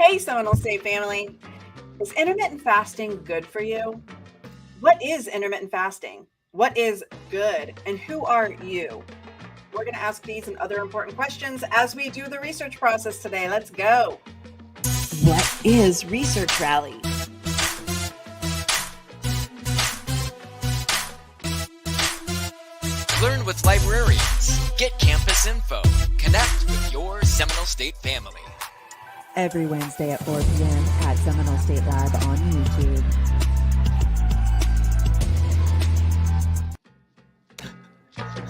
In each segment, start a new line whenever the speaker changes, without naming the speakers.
Hey, Seminole State family. Is intermittent fasting good for you? What is intermittent fasting? What is good? And who are you? We're going to ask these and other important questions as we do the research process today. Let's go. What is Research Rally?
Learn with Librarians. Get campus info. Connect with your Seminole State family.
Every Wednesday at 4 p.m. at Seminole State Lab on YouTube.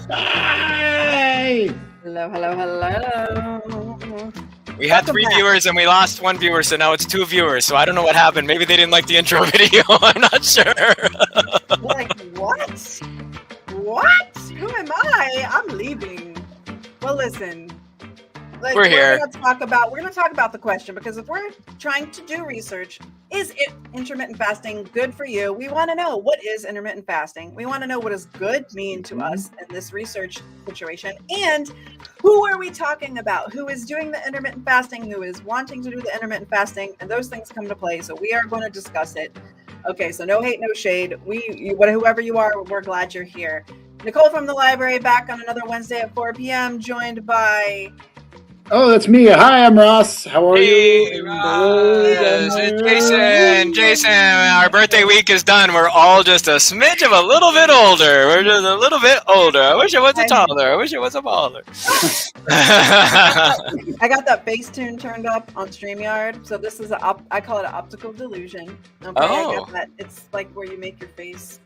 Hey!
Hello.
We had
Welcome
3
back.
viewers and we lost 1 viewer, so now it's 2 viewers. So I don't know what happened. Maybe they didn't like the intro video. I'm not sure.
Like, what? What? Who am I? I'm leaving. Well, listen. Like,
We're here.
We're going to talk about the question, because if we're trying to do research, is intermittent fasting good for you? We want to know, what is intermittent fasting? We want to know, what does good mean to us in this research situation? And who are we talking about? Who is doing the intermittent fasting? Who is wanting to do the intermittent fasting? And those things come into play. So we are going to discuss it. Okay, so no hate, no shade. Whoever you are, we're glad you're here. Nicole from the library, back on another Wednesday at 4 p.m., joined by...
Oh, that's me. Hi, I'm Ross. How are
Hey,
you?
Ross. It's Jason, our birthday week is done. We're all just a smidge of a little bit older. We're just a little bit older. I wish it was a taller. I wish it was a baller.
I got that bass tune turned up on StreamYard. So this is I call it an optical delusion. Okay,
Oh.
I got that. It's like where you make your face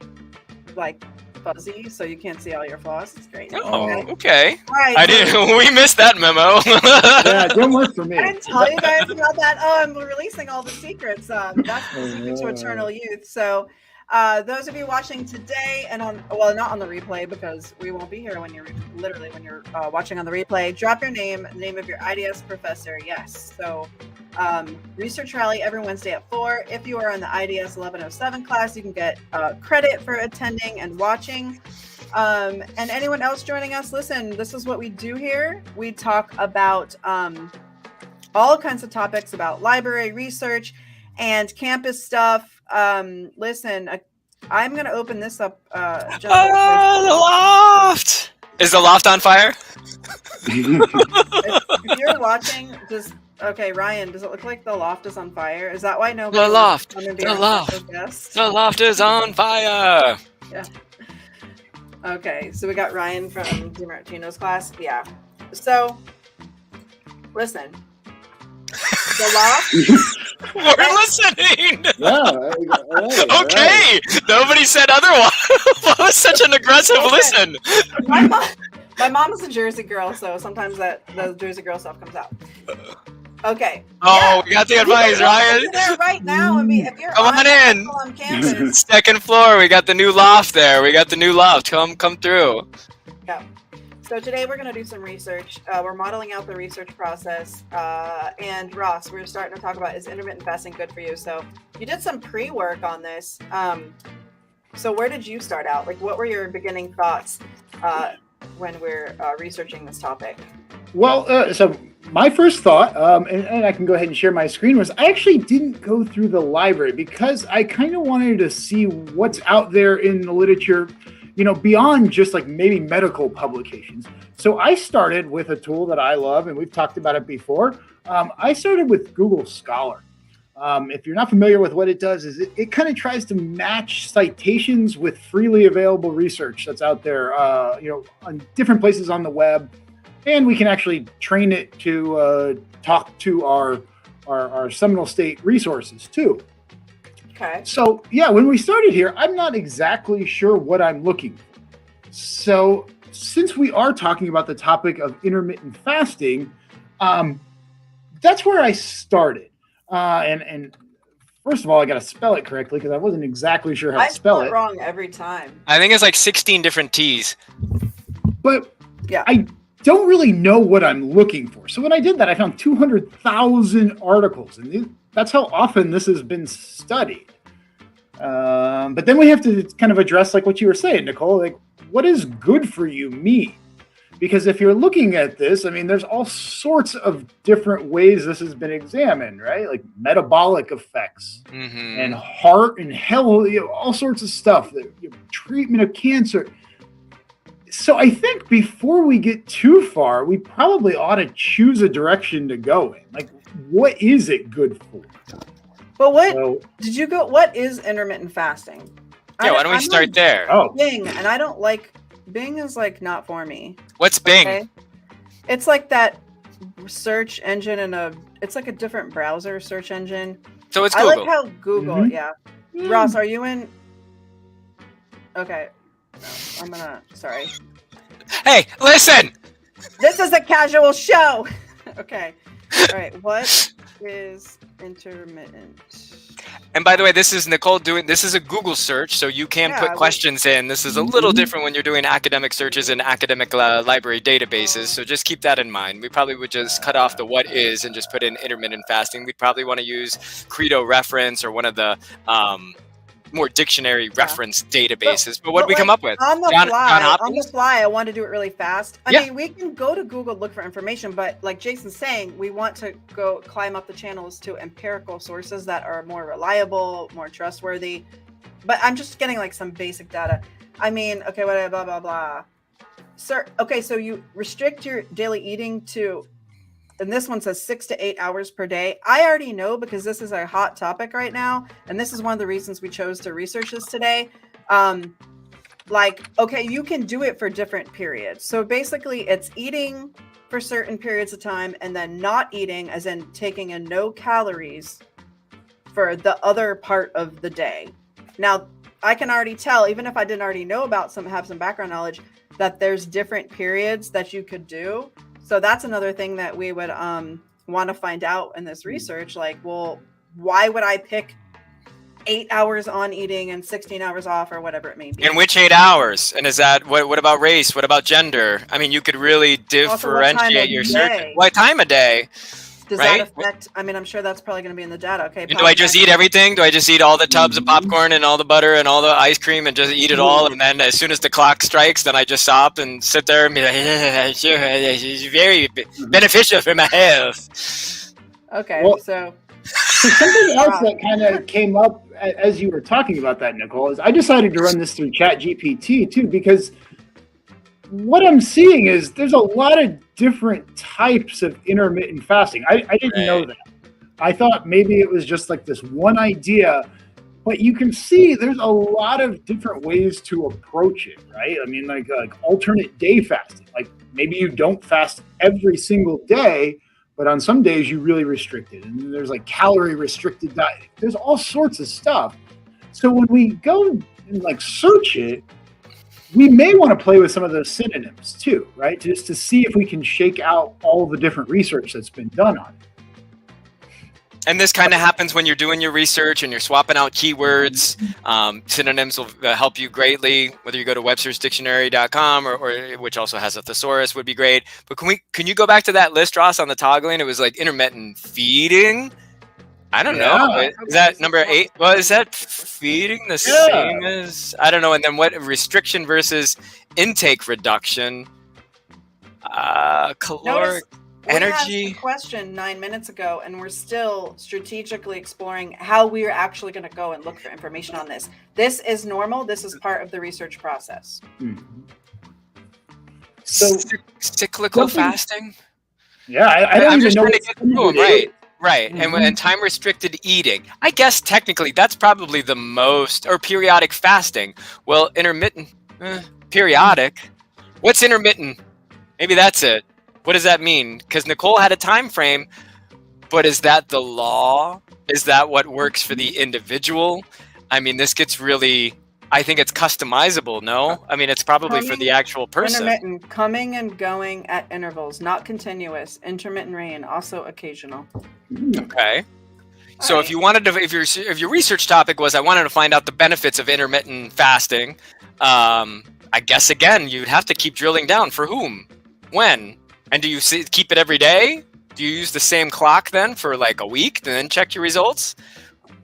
like fuzzy so you can't see all your flaws. It's great.
Oh, okay.
All right.
I didn't. We missed that memo.
Yeah, it didn't work for me.
I didn't tell you guys about that. Oh, I'm releasing all the secrets. That's specific to Eternal Youth. So those of you watching today and not on the replay, because we won't be here when you're watching on the replay, drop your name of your IDS professor. Yes. So Research Rally every Wednesday at 4. If you are in the IDS 1107 class, you can get credit for attending and watching. And anyone else joining us, listen, this is what we do here. We talk about all kinds of topics about library research and campus stuff. Listen, I'm going to open this up.
The loft! Is the loft on fire?
If you're watching, okay, Ryan, does it look like the loft is on fire? Is that why nobody
The loft.
wants to come and be
The
our
loft.
special guest?
The loft is on fire!
Yeah. Okay, so we got Ryan from DiMartino's class. Yeah. So, listen. The loft.
We're listening!
Yeah.
Okay! Nobody said otherwise. That was such an aggressive listen.
My mom is a Jersey girl, so sometimes the Jersey girl stuff comes out. Okay.
Oh, we got the advice, Ryan.
You're there right now. I mean, if you're
Come on in.
on campus.
Second floor, we got the new loft there. We got the new loft. Come through.
Yeah. So today we're going to do some research. We're modeling out the research process. And Ross, we're starting to talk about, is intermittent fasting good for you? So you did some pre-work on this. So where did you start out? Like, what were your beginning thoughts when we're researching this topic?
Well, so my first thought, and I can go ahead and share my screen, was I actually didn't go through the library because I kind of wanted to see what's out there in the literature, beyond just like maybe medical publications. So I started with a tool that I love, and we've talked about it before. I started with Google Scholar. If you're not familiar with what it does, is it kind of tries to match citations with freely available research that's out there, on different places on the web. And we can actually train it to talk to our Seminole State resources too.
Okay.
So yeah, when we started here, I'm not exactly sure what I'm looking for. So since we are talking about the topic of intermittent fasting, that's where I started. And first of all, I got to spell it correctly because I wasn't exactly sure how to spell it.
Wrong every time.
I think it's like 16 different T's.
But
yeah,
I don't really know what I'm looking for. So when I did that, I found 200,000 articles, and that's how often this has been studied. But then we have to kind of address, like what you were saying, Nicole, like what does good for you mean? Because if you're looking at this, I mean, there's all sorts of different ways this has been examined, right? Like metabolic effects and heart and health, all sorts of stuff, treatment of cancer. So I think before we get too far, we probably ought to choose a direction to go in. Like, what is it good for?
But what is intermittent fasting?
Yeah, why don't we start there?
Oh,
Bing, and I don't like Bing is like not for me.
What's Bing?
Okay? It's like that search engine it's like a different browser search engine.
So it's
I
Google.
like how Google, yeah. Ross, are you in? Okay. No, sorry.
Hey, listen!
This is a casual show. Okay. All right. What is intermittent?
And by the way, this is Nicole this is a Google search, so you can put questions in. This is a little different when you're doing academic searches in academic library databases, so just keep that in mind. We probably would just cut off the what is and just put in intermittent fasting. We'd probably want to use Credo Reference or one of the more dictionary reference databases. But what did we come up with?
On the fly, I want to do it really fast. I mean, we can go to Google, look for information, but like Jason's saying, we want to go climb up the channels to empirical sources that are more reliable, more trustworthy. But I'm just getting like some basic data. I mean, okay, blah, blah, blah. Sir, okay, so you restrict your daily eating to, and this one says 6 to 8 hours per day. I already know because this is a hot topic right now. And this is one of the reasons we chose to research this today. Okay, you can do it for different periods. So basically it's eating for certain periods of time and then not eating, as in taking in no calories for the other part of the day. Now, I can already tell, even if I didn't already know have some background knowledge, that there's different periods that you could do. So that's another thing that we would want to find out in this research. Like, well, why would I pick 8 hours on eating and 16 hours off or whatever it may be?
In which 8 hours? And is that, what about race? What about gender? I mean, you could really differentiate your search. What time of day?
Does that affect? I mean, I'm sure that's probably going to be in the data. Okay.
And do I just eat everything? Do I just eat all the tubs of popcorn and all the butter and all the ice cream and just eat it all? And then as soon as the clock strikes, then I just stop and sit there and be like, sure, it's very beneficial for my health.
Okay.
Well,
so
something else that kind of came up as you were talking about that, Nicole, is I decided to run this through ChatGPT too, because what I'm seeing is there's a lot of different types of intermittent fasting. I didn't know that. I thought maybe it was just like this one idea, but you can see there's a lot of different ways to approach it, right? I mean, like alternate day fasting. Like maybe you don't fast every single day, but on some days you really restrict it. And there's like calorie restricted diet. There's all sorts of stuff. So when we go and like search it, we may want to play with some of those synonyms too, right? Just to see if we can shake out all the different research that's been done on it.
And this kind of happens when you're doing your research and you're swapping out keywords. Synonyms will help you greatly, whether you go to webstersdictionary.com or which also has a thesaurus would be great. But can you go back to that list, Ross, on the toggling? It was like intermittent feeding. I don't know. Is that number 8? Well, is that feeding the same as? I don't know. And then what restriction versus intake reduction? Caloric energy.
We asked a question 9 minutes ago, and we're still strategically exploring how we're actually going to go and look for information on this. This is normal. This is part of the research process.
Mm-hmm.
So cyclical fasting.
Yeah, I don't even know.
Trying to get through them, right. Mm-hmm. And time restricted eating. I guess technically that's probably the most, or periodic fasting. Well, intermittent, periodic. What's intermittent? Maybe that's it. What does that mean? Because Nicole had a time frame, but is that the law? Is that what works for the individual? I mean, this gets really, I think it's customizable, no? I mean, it's probably for the actual person.
Intermittent, coming and going at intervals, not continuous. Intermittent rain, also occasional.
Okay. So if you wanted to, if your research topic was, I wanted to find out the benefits of intermittent fasting, I guess again, you'd have to keep drilling down for whom, when, and do you keep it every day? Do you use the same clock then for like a week and then check your results?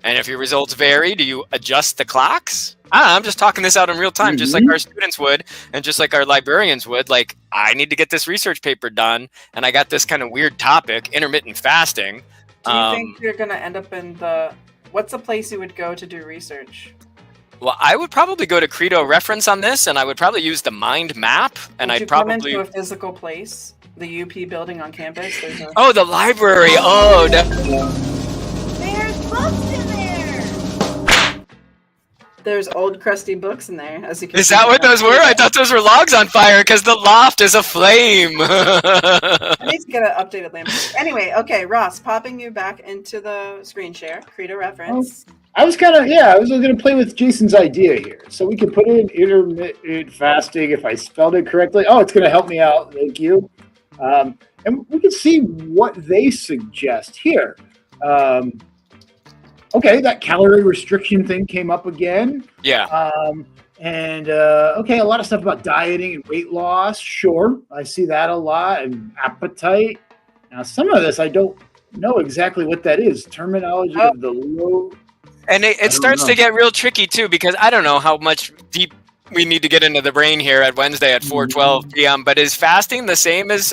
And if your results vary, do you adjust the clocks? I'm just talking this out in real time, just like our students would, and just like our librarians would. Like, I need to get this research paper done, and I got this kind of weird topic, intermittent fasting.
Do you think you're going to end up in what's the place you would go to do research?
Well, I would probably go to Credo Reference on this, and I would probably use the mind map, and
Would
I'd
you
probably
come into a physical place, the UP building on campus.
Oh, the library. Oh,
There's books in there.
There's old crusty books in there, as you can
is
see.
that what those were? I thought those were logs on fire because the loft is aflame.
I need to get an updated lamp. Anyway, okay, Ross, popping you back into the screen share, Credo Reference.
I was going to play with Jason's idea here. So we could put in intermittent fasting if I spelled it correctly. Oh, it's going to help me out. Thank you. And we can see what they suggest here. Okay, that calorie restriction thing came up again.
Yeah.
Okay, a lot of stuff about dieting and weight loss. Sure, I see that a lot. And appetite. Now, some of this I don't know exactly what that is. Terminology of the low.
And it starts to get real tricky too, because I don't know how much deep we need to get into the brain here at Wednesday at 4:12 p.m. But is fasting the same as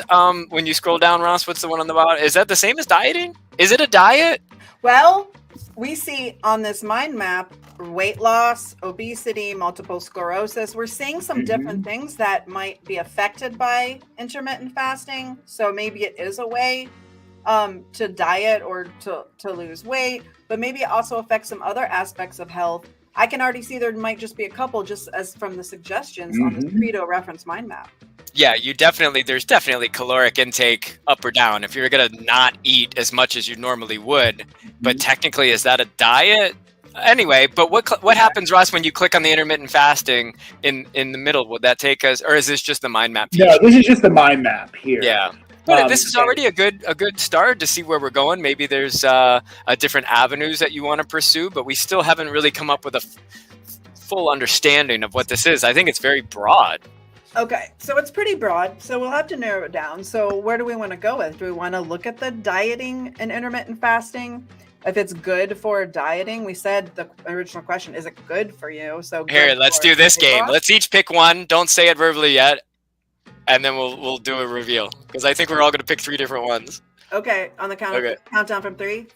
when you scroll down, Ross? What's the one on the bottom? Is that the same as dieting? Is it a diet?
Well, we see on this mind map weight loss, obesity, multiple sclerosis. We're seeing some different things that might be affected by intermittent fasting. So maybe it is a way to diet or to lose weight, but maybe it also affects some other aspects of health. I can already see there might just be a couple, just as from the suggestions on this Credo Reference mind map.
Yeah, there's definitely caloric intake up or down. If you're gonna not eat as much as you normally would, but technically, is that a diet? Anyway, but what happens, Ross, when you click on the intermittent fasting in the middle? Would that take us, or is this just the mind map?
No, this is just the mind map here.
Yeah. But this is already a good start to see where we're going. Maybe there's different avenues that you want to pursue, but we still haven't really come up with a full understanding of what this is. I think it's very broad.
Okay, so it's pretty broad, so we'll have to narrow it down. So where do we want to go with? Do we want to look at the dieting and intermittent fasting? If it's good for dieting, we said the original question, is it good for you? So
here, let's do this game. Let's each pick one. Don't say it verbally yet. And then we'll do a reveal, because I think we're all going to pick 3 different ones.
Okay, on the countdown from 3,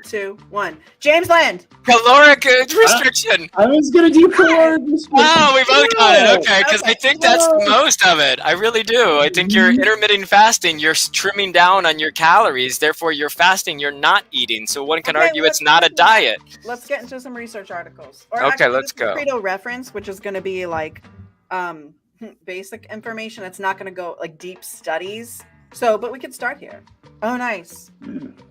2, 1. James Land.
Caloric restriction.
I was going to do caloric restriction.
Oh, we both got it. Okay, because I think that's the most of it. I really do. I think you're intermittent fasting. You're trimming down on your calories. Therefore, you're fasting. You're not eating. So one can argue it's not a diet.
Let's get into some research articles. Or
okay,
actually,
let's go.
Credo Reference, which is going to be like basic information. It's not going to go like deep studies. So, but we could start here. Oh, nice.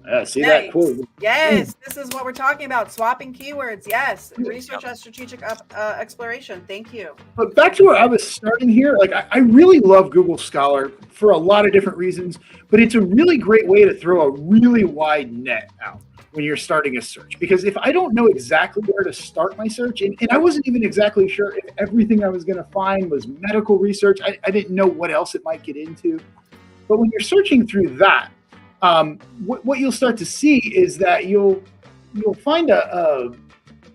Yeah, see that? Cool.
Yes, this is what we're talking about. Swapping keywords. Yes, research as strategic exploration. Thank you.
But back to where I was starting here, like I really love Google Scholar for a lot of different reasons, but it's a really great way to throw a really wide net out when you're starting a search. Because if I don't know exactly where to start my search, and I wasn't even exactly sure if everything I was going to find was medical research, I didn't know what else it might get into. But when you're searching through that, what you'll start to see is that you'll find a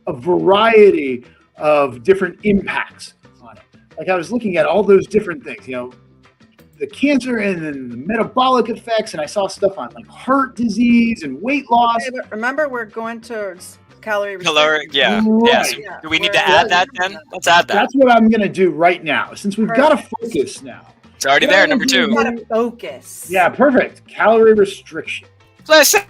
variety of different impacts on it. Like I was looking at all those different things, the cancer and then the metabolic effects, and I saw stuff on like heart disease and weight loss.
Okay, but remember, we're going towards calorie restriction.
Caloric, yeah.
Right.
So do we need to add that then? Let's add that.
That's what I'm going to do right now, since we've got to focus now.
It's already there, number 2.
We gotta focus.
Yeah, perfect. Calorie restriction.
Listen.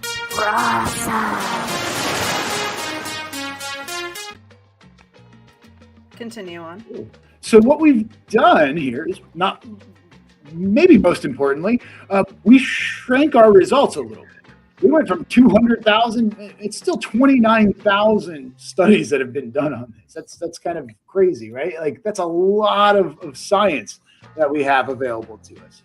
Continue on.
So what we've done here is not, maybe most importantly, we shrank our results a little bit. We went from 200,000. It's still 29,000 studies that have been done on this. That's kind of crazy, right? Like that's a lot of science that we have available to us.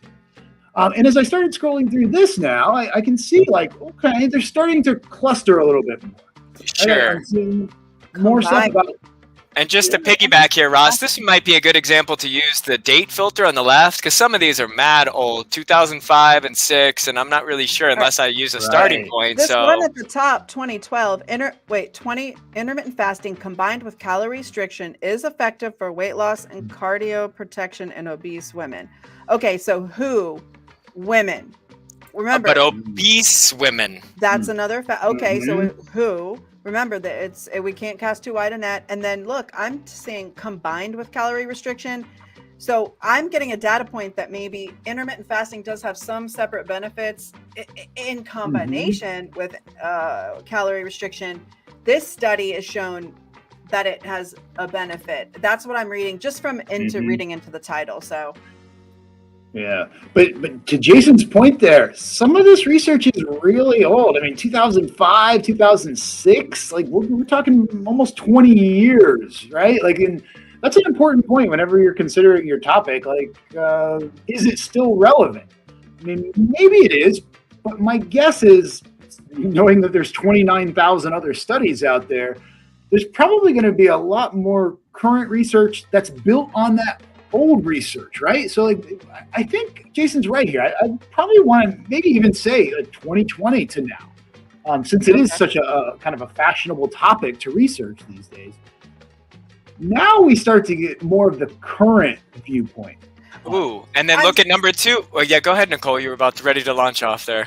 And as I started scrolling through this now, I can see like, okay, they're starting to cluster a little bit more.
Sure.
I'm seeing more stuff about.
And just to piggyback here, Ross, this might be a good example to use the date filter on the left, because some of these are mad old, 2005 and 6, and I'm not really sure unless I use a starting point.
This
so
one at the top, 2012, intermittent fasting combined with calorie restriction is effective for weight loss and cardio protection in obese women. Okay, so who? Women. Remember,
but obese women.
That's another okay, so who? Remember that we can't cast too wide a net. And then look, I'm saying combined with calorie restriction. So I'm getting a data point that maybe intermittent fasting does have some separate benefits in combination with calorie restriction. This study has shown that it has a benefit. That's what I'm reading just from reading into the title. So
yeah, but to Jason's point there, some of this research is really old. I mean, 2005, 2006, like we're talking almost 20 years, right? Like, that's an important point whenever you're considering your topic. Like, is it still relevant? I mean, maybe it is, but my guess is, knowing that there's 29,000 other studies out there, there's probably going to be a lot more current research that's built on that old research, right? So like, I think Jason's right here. I probably want to maybe even say 2020 to now, since it is such a kind of a fashionable topic to research these days. Now we start to get more of the current viewpoint.
Ooh, and then look at number 2. Well, yeah, go ahead, Nicole. You were ready to launch off there.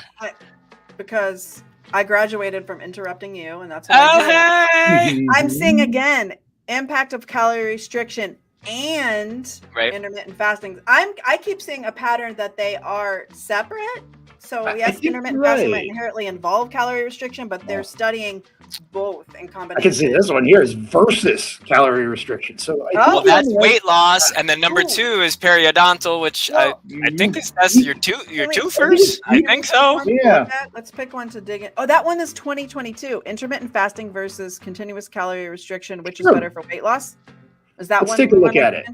Because I graduated from interrupting you, and that's what I do. I'm seeing again impact of calorie restriction and intermittent fasting. I keep seeing a pattern that they are separate. So yes, intermittent fasting might inherently involve calorie restriction, but they're studying both in combination.
I can see this one here is versus calorie restriction. So
that's weight loss, and then number 2 is periodontal, which I think that's your two first. I think so.
Yeah.
Let's pick one to dig in. Oh, that one is 2022. Intermittent fasting versus continuous calorie restriction, which is better for weight loss. Is that
Let's take a look at it.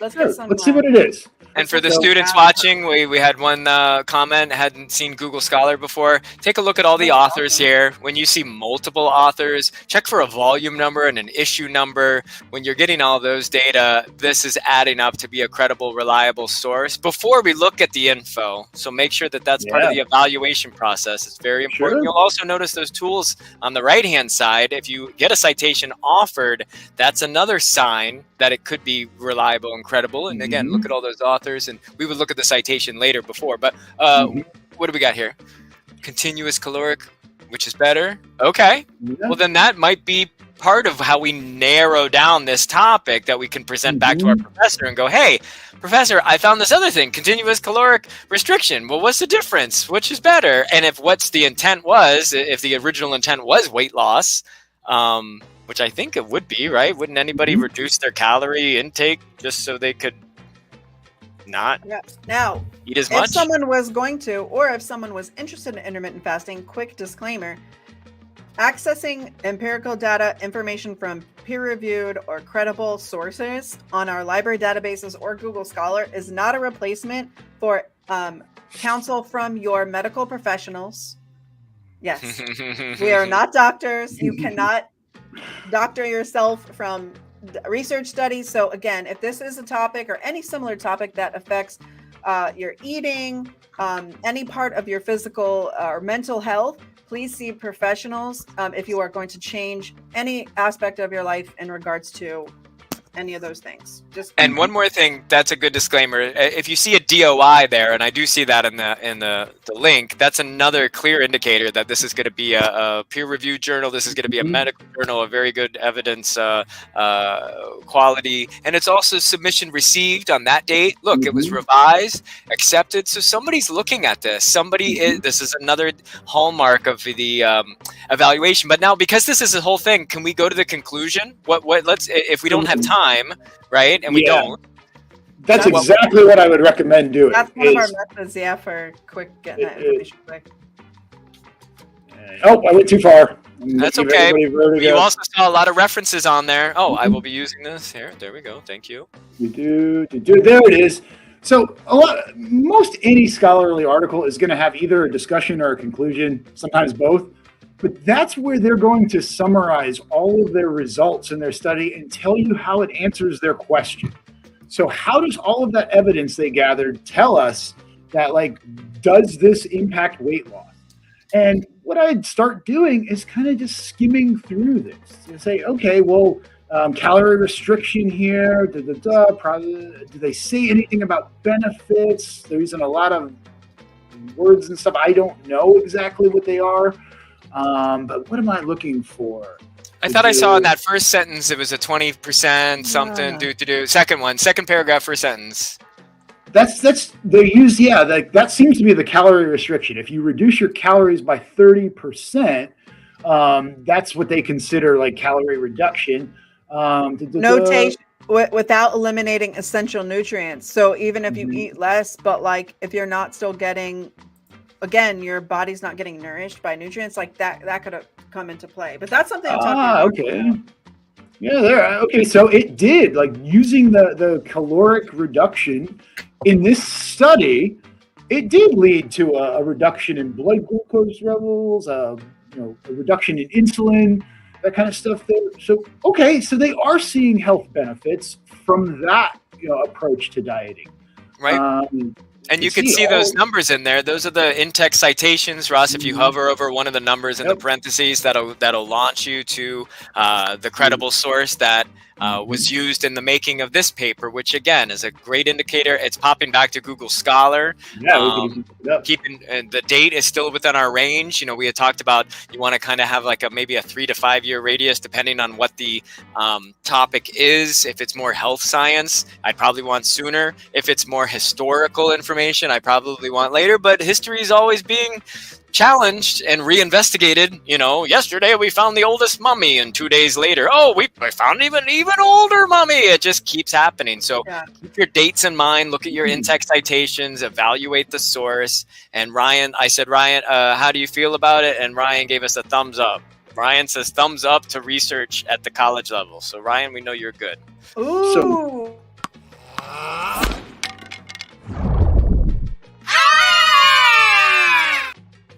Let's
see what it is.
And for the students watching, we had one comment, hadn't seen Google Scholar before. Take a look at all the authors here. When you see multiple authors, check for a volume number and an issue number. When you're getting all those data, this is adding up to be a credible, reliable source before we look at the info. So make sure that that's part of the evaluation process. It's very important. You'll also notice those tools on the right-hand side. If you get a citation offered, that's another sign that it could be reliable and credible. And again, look at all those authors, and we would look at the citation later before. But what do we got here? Continuous caloric, which is better. Okay. Well, then that might be part of how we narrow down this topic that we can present back to our professor and go, hey, professor, I found this other thing, continuous caloric restriction. Well, what's the difference? Which is better? And if what's the intent was, if the original intent was weight loss, which I think it would be, right? Wouldn't anybody reduce their calorie intake just so they could not eat as much?
If someone was going to, or if someone was interested in intermittent fasting, quick disclaimer, accessing empirical data, information from peer-reviewed or credible sources on our library databases or Google Scholar is not a replacement for counsel from your medical professionals. Yes, we are not doctors. You cannot doctor yourself from research studies. So again, if this is a topic or any similar topic that affects your eating, any part of your physical or mental health, please see professionals if you are going to change any aspect of your life in regards to any of those things.
And one more thing, that's a good disclaimer. If you see a DOI there, and I do see that in the link, that's another clear indicator that this is going to be a peer-reviewed journal. This is going to be a medical journal, a very good evidence quality, and it's also submission received on that date. Look, it was revised, accepted. So somebody's looking at this. This is another hallmark of the evaluation. But now, because this is a whole thing, can we go to the conclusion? Let's, if we don't have time, right? And we don't.
That's exactly what I would recommend doing.
That's one of our methods, for getting that information quick.
Oh, I went too far.
That's okay. You also saw a lot of references on there. Oh, I will be using this here. There we go. Thank you.
There it is. So most any scholarly article is going to have either a discussion or a conclusion, sometimes both. But that's where they're going to summarize all of their results in their study and tell you how it answers their question. So how does all of that evidence they gathered tell us that, like, does this impact weight loss? And what I'd start doing is kind of just skimming through this and say, okay, well, calorie restriction here, probably, do they say anything about benefits? They're using a lot of words and stuff. I don't know exactly what they are. But what am I looking for?
I thought I saw in that first sentence it was a 20% something. Second paragraph, first sentence.
That's they use that seems to be the calorie restriction. If you reduce your calories by 30%, that's what they consider like calorie reduction.
Notation without eliminating essential nutrients. So even if you eat less, but like if you're not still getting, again, your body's not getting nourished by nutrients, like that could have come into play. But that's something I'm talking about.
Okay. Yeah, there. Okay, so it did, like, using the caloric reduction in this study, it did lead to a reduction in blood glucose levels, a reduction in insulin, that kind of stuff there. So, okay, so they are seeing health benefits from that approach to dieting.
Right. And you can see those numbers in there. Those are the in-text citations, Ross. If you hover over one of the numbers in the parentheses, that'll launch you to the credible source that was used in the making of this paper, which again is a great indicator. It's popping back to Google Scholar. Keeping the date is still within our range. We had talked about you want to kind of have like maybe a 3 to 5 year radius, depending on what the topic is. If it's more health science, I'd probably want sooner. If it's more historical information, I probably want later. But history is always being challenged and reinvestigated. Yesterday we found the oldest mummy, and 2 days later, we found an even older mummy. It just keeps happening. So keep your dates in mind. Look at your in-text citations. Evaluate the source. And I said, Ryan, how do you feel about it? And Ryan gave us a thumbs up. Ryan says thumbs up to research at the college level. So Ryan, we know you're good.
Ooh.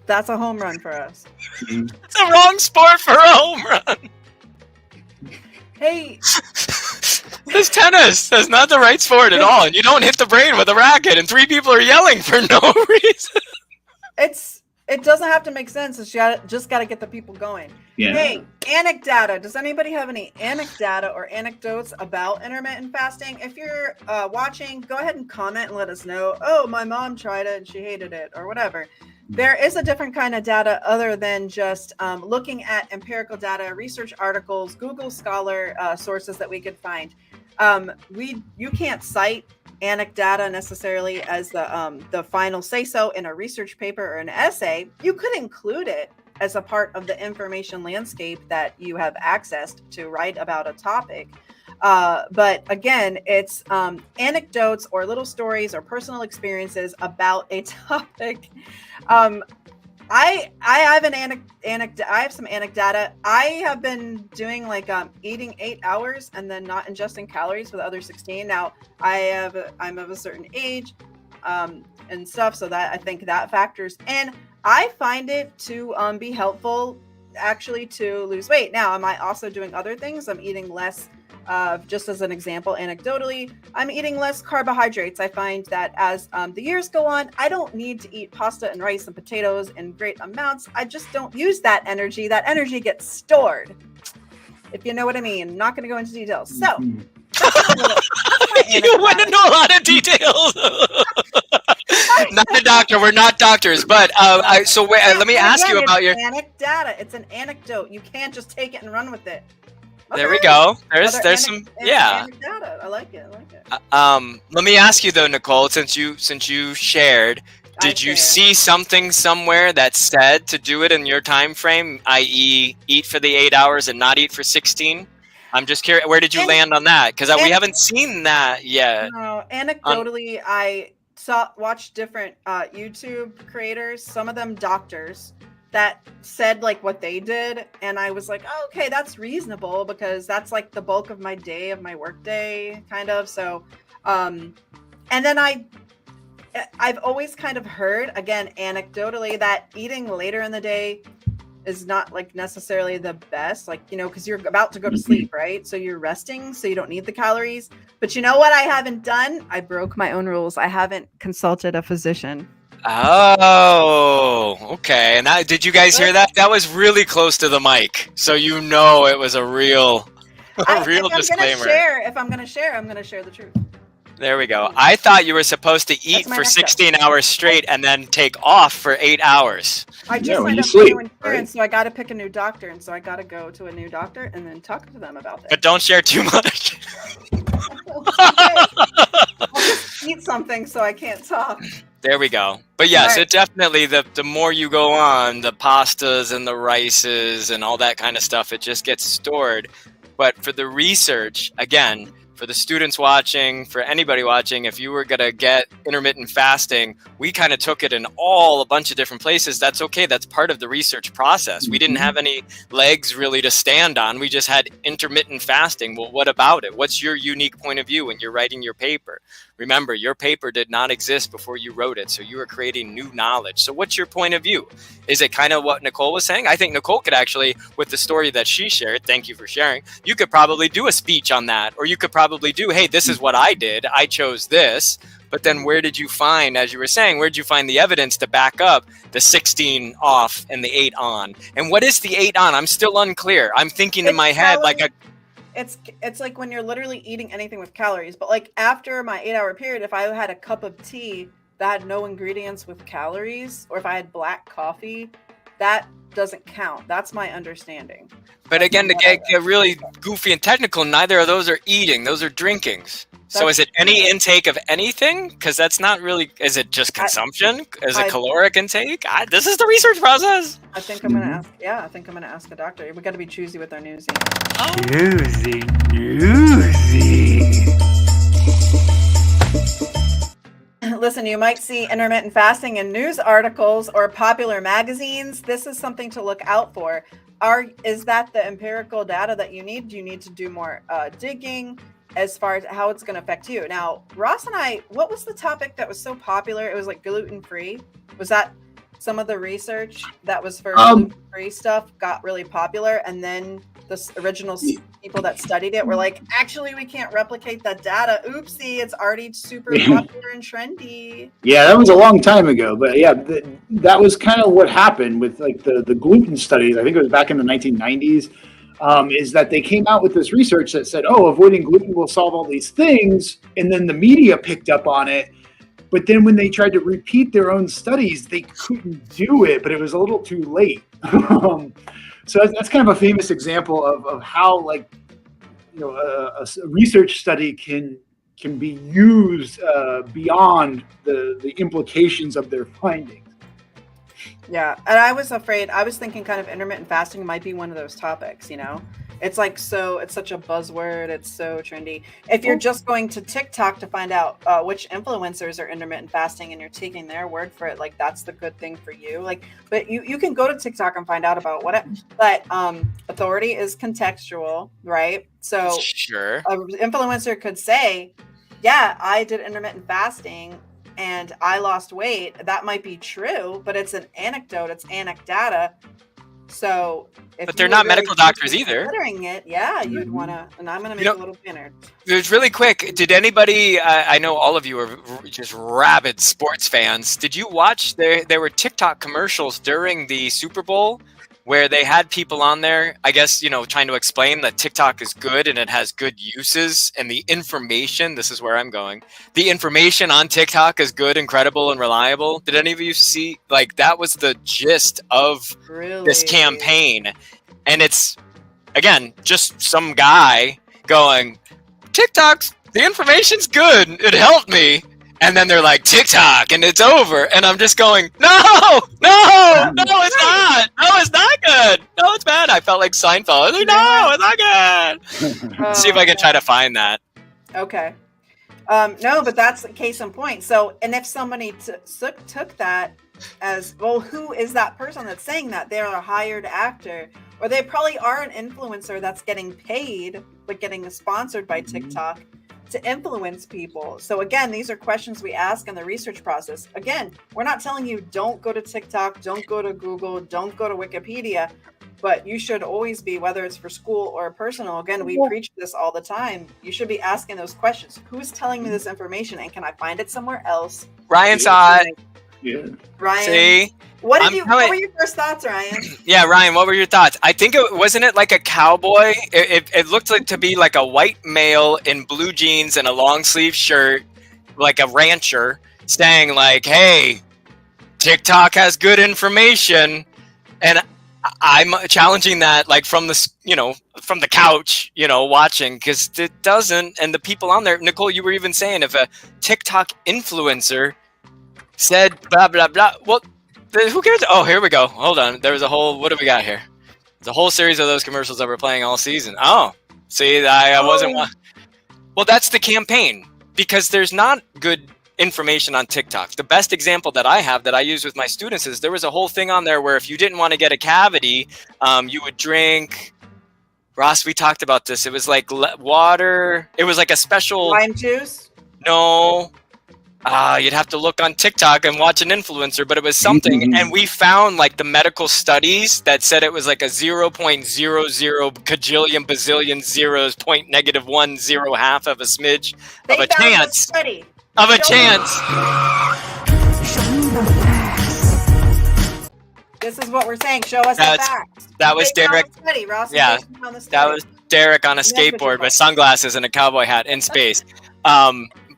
That's a home run for us.
It's the wrong sport for a home run.
Hey.
It's tennis. That's not the right sport at all. And you don't hit the brain with a racket and 3 people are yelling for no reason.
It doesn't have to make sense. It's just got to get the people going. Yeah. Hey, anecdata. Does anybody have any anecdata or anecdotes about intermittent fasting? If you're watching, go ahead and comment and let us know. Oh, my mom tried it and she hated it, or whatever. There is a different kind of data other than just looking at empirical data, research articles, Google Scholar sources that we could find. You can't cite anecdata necessarily as the final say-so in a research paper or an essay. You could include it as a part of the information landscape that you have accessed to write about a topic. But again, it's anecdotes or little stories or personal experiences about a topic. I have I have some anecdata. I have been doing like eating 8 hours and then not ingesting calories for the other 16. Now I'm of a certain age and stuff, so that I think that factors in. I find it to be helpful actually to lose weight. Now, am I also doing other things? I'm eating less. Just as an example, anecdotally, I'm eating less carbohydrates. I find that as the years go on, I don't need to eat pasta and rice and potatoes in great amounts. I just don't use that energy. That energy gets stored, if you know what I mean. I'm not going to go into details. So,
you went into a lot of details. Not a doctor. We're not doctors. But let me ask you about your
anecdata. It's an anecdote. You can't just take it and run with it. Okay.
There we go. There's some
data. I like it.
Let me ask you though, Nicole, since you shared, did you see something somewhere that said to do it in your time frame, i.e., eat for the 8 hours and not eat for 16? I'm just curious. Where did you land on that? Because we haven't seen that yet.
No, anecdotally, I watched different YouTube creators, some of them doctors, that said like what they did, and I was like, oh, okay, that's reasonable because that's like the bulk of my day, of my work day, kind of. So and then I've always kind of heard, again anecdotally, that eating later in the day is not like necessarily the best, like, you know, because you're about to go to sleep, right? So you're resting, so you don't need the calories. But you know what I haven't done? I broke my own rules. I haven't consulted a physician.
Oh, okay. And did you guys hear that? That was really close to the mic, so you know it was a real disclaimer.
If I'm gonna share, I'm gonna share the truth.
There we go. I thought you were supposed to eat for 16 hours straight and then take off for 8 hours.
I just signed up for new insurance, so I got to pick a new doctor, and so I got to go to a new doctor and then talk to them about that.
But don't share too much.
I'll just eat something so I can't talk.
There we go. But yes, it definitely, the more you go on, the pastas and the rices and all that kind of stuff, it just gets stored. But for the research, again, for the students watching, for anybody watching, if you were going to get intermittent fasting, we kind of took it in a bunch of different places. That's okay. That's part of the research process. We didn't have any legs really to stand on. We just had intermittent fasting. Well, what about it? What's your unique point of view when you're writing your paper? Remember, your paper did not exist before you wrote it, so you were creating new knowledge. So what's your point of view? Is it kind of what Nicole was saying? I think Nicole could actually, with the story that she shared, thank you for sharing, you could probably do a speech on that, or you could probably do, hey, this is what I did. I chose this. But then where did you find, as you were saying, where did you find the evidence to back up the 16 off and the 8 on? And what is the 8 on? I'm still unclear. I'm thinking in my head like a...
It's like when you're literally eating anything with calories. But like after my 8-hour period, if I had a cup of tea that had no ingredients with calories, or if I had black coffee, that doesn't count. That's my understanding.
But again, to get really goofy and technical, neither of those are eating. Those are drinkings. So is it any intake of anything? Because that's not really, is it just consumption? Is it caloric intake? This is the research process.
I think I'm going to ask, I think I'm going to ask a doctor. We got to be choosy with our newsy.
Choosy.
Listen, you might see intermittent fasting in news articles or popular magazines. This is something to look out for. Is that the empirical data that you need? Do you need to do more digging as far as how it's going to affect you? Now, Ross and I, what was the topic that was so popular? It was like gluten-free. Was that some of the research that was for gluten-free stuff got really popular, and then the original people that studied it were like, actually, we can't replicate that data. Oopsie, it's already super popular and trendy.
Yeah, that was a long time ago. But yeah, that was kind of what happened with like the gluten studies. I think it was back in the 1990s. Is that they came out with this research that said, avoiding gluten will solve all these things. And then the media picked up on it. But then when they tried to repeat their own studies, they couldn't do it, but it was a little too late. So that's kind of a famous example of how, like, you know, a research study can be used beyond the implications of their findings.
Yeah, and I was thinking kind of intermittent fasting might be one of those topics, you know? It's like, it's such a buzzword. It's so trendy. If you're just going to TikTok to find out which influencers are intermittent fasting and you're taking their word for it, like that's the good thing for you. Like, but you can go to TikTok and find out about but authority is contextual, right? So
sure,
an influencer could say, yeah, I did intermittent fasting and I lost weight. That might be true, but it's an anecdote. It's anecdata. So,
but they're not medical doctors either.
Considering it, you'd want to, and I'm going to make a little banner.
It was really quick. Did anybody? I know all of you are just rabid sports fans. Did you watch? There were TikTok commercials during the Super Bowl where they had people on there, I guess, you know, trying to explain that TikTok is good and it has good uses, and the information, this is where I'm going, the information on TikTok is good, incredible, and reliable. Did any of you see, like, that was the gist of this campaign? And it's, again, just some guy going, the information's good, it helped me. And then they're like, TikTok, and it's over. And I'm just going, no, it's not. No, it's not good. No, it's bad. I felt like Seinfeld. I was like, no, it's not good. See if I can try to find that.
Okay. No, but that's the case in point. So, and if somebody took that as, well, who is that person that's saying that? They're a hired actor, or they probably are an influencer that's getting paid, like getting sponsored by TikTok. to influence people. So again, these are questions we ask in the research process. Again, we're not telling you don't go to TikTok, don't go to Google, don't go to Wikipedia, but you should always be, whether it's for school or personal. Again, we preach this all the time. You should be asking those questions. Who's telling me this information, and can I find it somewhere else?
Ryan saw it.
Yeah.
Ryan,
See?
what were your first thoughts, Ryan?
Yeah, Ryan, what were your thoughts? I think wasn't it like a cowboy? It looked like to be like a white male in blue jeans and a long sleeve shirt, like a rancher, saying like, "Hey, TikTok has good information," and I'm challenging that, like from the couch, watching, because it doesn't. And the people on there, Nicole, you were even saying if a TikTok influencer said blah blah blah, well, who cares? Oh, here we go. Hold on. There was a whole. What do we got here? There's a whole series of those commercials that we're playing all season. Oh, see, I wasn't. Well, that's the campaign, because there's not good information on TikTok. The best example that I have that I use with my students is there was a whole thing on there where if you didn't want to get a cavity, you would drink. Ross, we talked about this. It was like water. It was like a special
lime juice.
No. You'd have to look on TikTok and watch an influencer, but it was something. And we found like the medical studies that said it was like a 0.00 cajillion bazillion zeros point -1 half of a smidge of a chance. Of a chance.
This is what we're saying. Show us the facts.
That was Derek.
Ross,
yeah, that was Derek on a skateboard with sunglasses and a cowboy hat in space.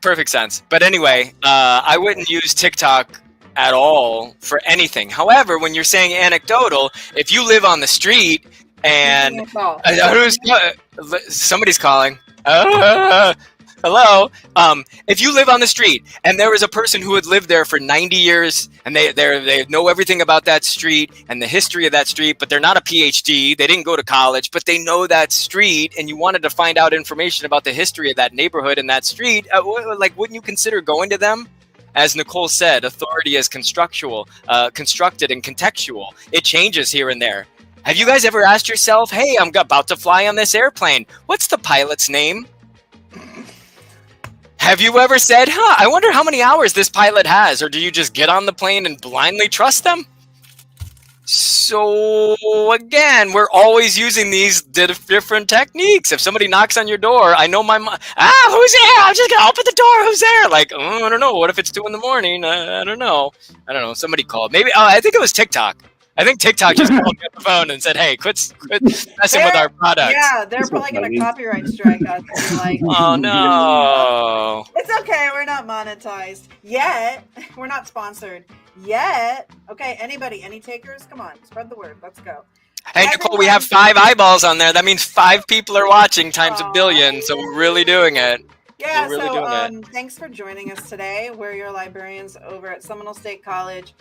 Perfect sense. But anyway, I wouldn't use TikTok at all for anything. However, when you're saying anecdotal, if you live on the street and somebody's calling. Hello. If you live on the street and there was a person who had lived there for 90 years and they know everything about that street and the history of that street, but they're not a PhD, they didn't go to college, but they know that street, and you wanted to find out information about the history of that neighborhood and that street, wouldn't you consider going to them? As Nicole said, authority is constructed and contextual. It changes here and there. Have you guys ever asked yourself, hey, I'm about to fly on this airplane. What's the pilot's name? Have you ever said, I wonder how many hours this pilot has? Or do you just get on the plane and blindly trust them? So again, we're always using these different techniques. If somebody knocks on your door, I know my mom, who's there? I'm just going to open the door. Who's there? Like, I don't know. What if it's 2 a.m? I don't know. Somebody called. Maybe, I think it was TikTok. I think TikTok just called me on the phone and said, hey, quit messing with our products.
Yeah, they're probably going to copyright strike us. Like,
oh, no.
It's okay. We're not monetized yet. We're not sponsored yet. Okay, any takers? Come on, spread the word. Let's go.
Hey, Nicole, we have 5 eyeballs on there. That means 5 people are watching times a billion. So we're really doing it.
Yeah, thanks for joining us today. We're your librarians over at Seminole State College.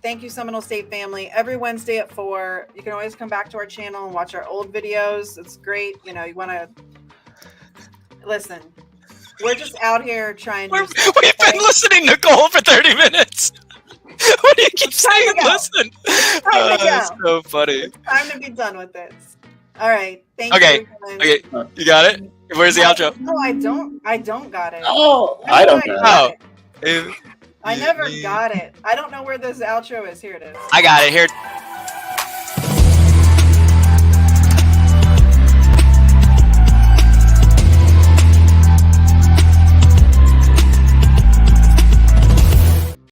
Thank you, Seminole State family. Every Wednesday at 4. You can always come back to our channel and watch our old videos. It's great. You want to listen. We're just out here trying to...
We've been listening, Nicole, for 30 minutes. What do you keep saying? Listen. That's so funny.
It's time to be done with this. All right. Thank you.
Okay. You got it? Where's the outro?
No, I don't got it.
Oh, I don't got it.
I never got it. I don't know where this outro is. Here it is.
I got it. Here.